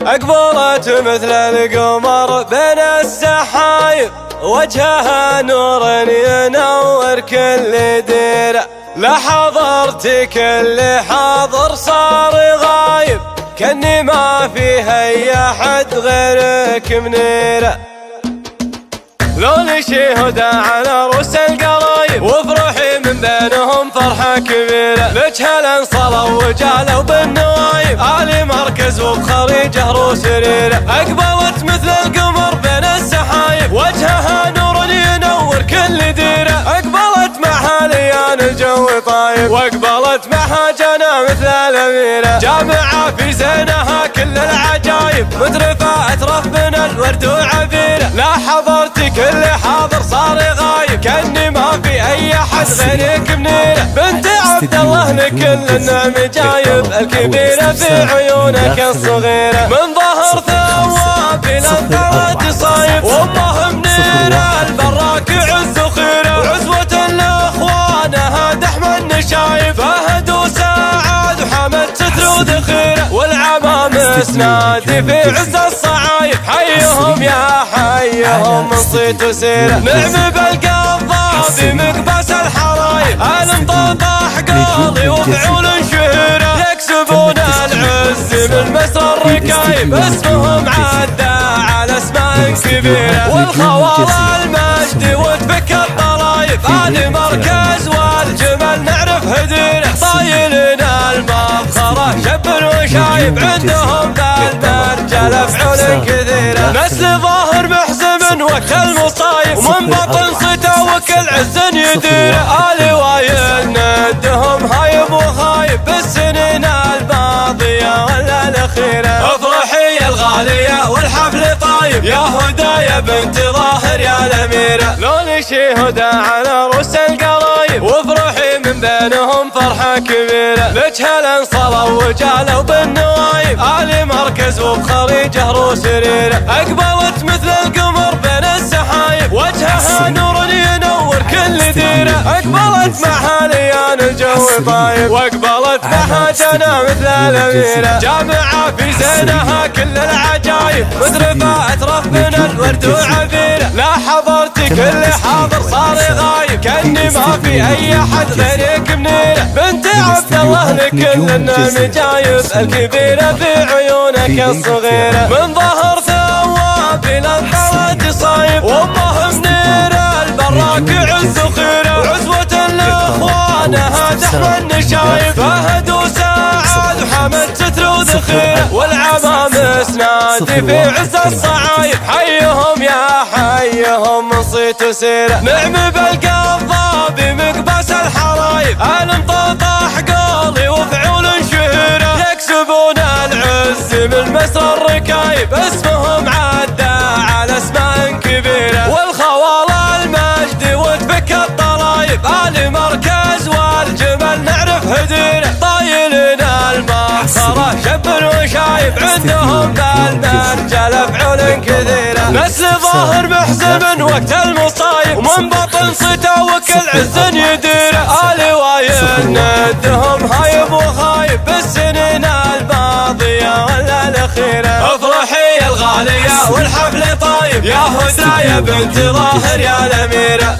أقبلت مثل القمر بين السحايب، وجهها نور ينور كل ديرة. لا حضرتك اللي حاضر صار غايب، كأني ما فيه أي أحد غيرك منيرة. لون شهود على رؤوس القرايب، وفرحي من بينهم فرحة كبيرة. لك هلا صلوا وجالوا بالنوايب، آل مركز وبخريجه روس ريرة. أقبلت مثل القمر بين السحايب، وجهها نور ينور كل ديرة. أقبلت معها ليان الجو طايب، وأقبلت معها جنى مثل الأميرة. جامعة في زينها كل العجايب، مترفة أترف من الورد وعبيرة. لا حضرتك اللي حاضر صار غايب، كأني ما في أي أحد غيرك منيرة. بنت عبد الله لكل النعم جايب، الكبيرة في عيونك الصغيرة. من ظهر ثواب للثرى صايب، وامه منيرة البراك عز وخيرة. وعزوة لاخوانها دحم النشايب، فهد وسعد وحمد ستر وذخيرة. والعمام اسنادي في عز الصعايب، حيهم يا حيهم من صيت وسيرة. نعم بالقضاء بمقبس الحرايب، المطاطح قاضي وفعول شهيرة. يكسبون العز من مسر الركايب، اسمهم عدى على اسماء كبيرة. والخوال المجد وتفك الطلايب، آل مركز والجمل نعرف هديرة. طايلنا المفخرة شب وشايب، عندهم بالمرجل افعول كثيرة. نسل ظاهر محزم وقت المصايب، ومن بطن صيته وكل عز يديره. آل وايل ندهم هايب وخايب، بالسنين الماضية ولا الأخيرة. افرحي الغالية والحفل طايب، يا هدى يا بنت ظاهر يا الأميرة. لون شهود على رؤوس القرايب، وافرحي من بينهم فرحة كبيرة. لك هلا صلوا وجالوا بالنوايب، آل مركز وبخريجه روس ريرة. أقبلت مثل القمر بين السحايب، وجهها نور ينور كل ديرة. أقبلت معها ليان الجو طايب، وأقبلت معها جنى مثل الأميرة. جامعة في زينها كل العجايب، مترفة أترف من الورد وعبيرة. لا حضرتك اللي حاضر صار غايب، كأني ما في أي أحد غيرك منيرة. بنت عبد الله لكل النعم جايب، الكبيرة في عيونك الصغيرة. من ظهر ثواب للثرى صايب، وامه منيرة البراك عز وخيرة. وعزوة لاخوانها دحم النشايب، فهد وسعد وحمد ستر وذخيرة. والعمام اسنادي في عز الصعايب، حيهم يا حيهم من صيت وسيرة. نعم بالقضاء بمقبس الحرايب، المطاطح قاضي وفعول شهيرة. يكسبون العز من مسر الركايب، اسمهم عدى على اسماء كبيرة. والخوال المجد وتفك الطلايب، آل مركز والجمل نعرف هديرة. طايلنا المفخرة شب وشايب، عندهم بالمرجل افعول كثيرة. نسل ظاهر محزم وقت المصايب، ومن بطن صيته وكل عز يديره. آل وايل ندهم هايب وخايب، بالسنين الماضية ولا الأخيرة. افرحي الغالية والحفل طايب، يا هدى يا بنت ظاهر يا الأميرة.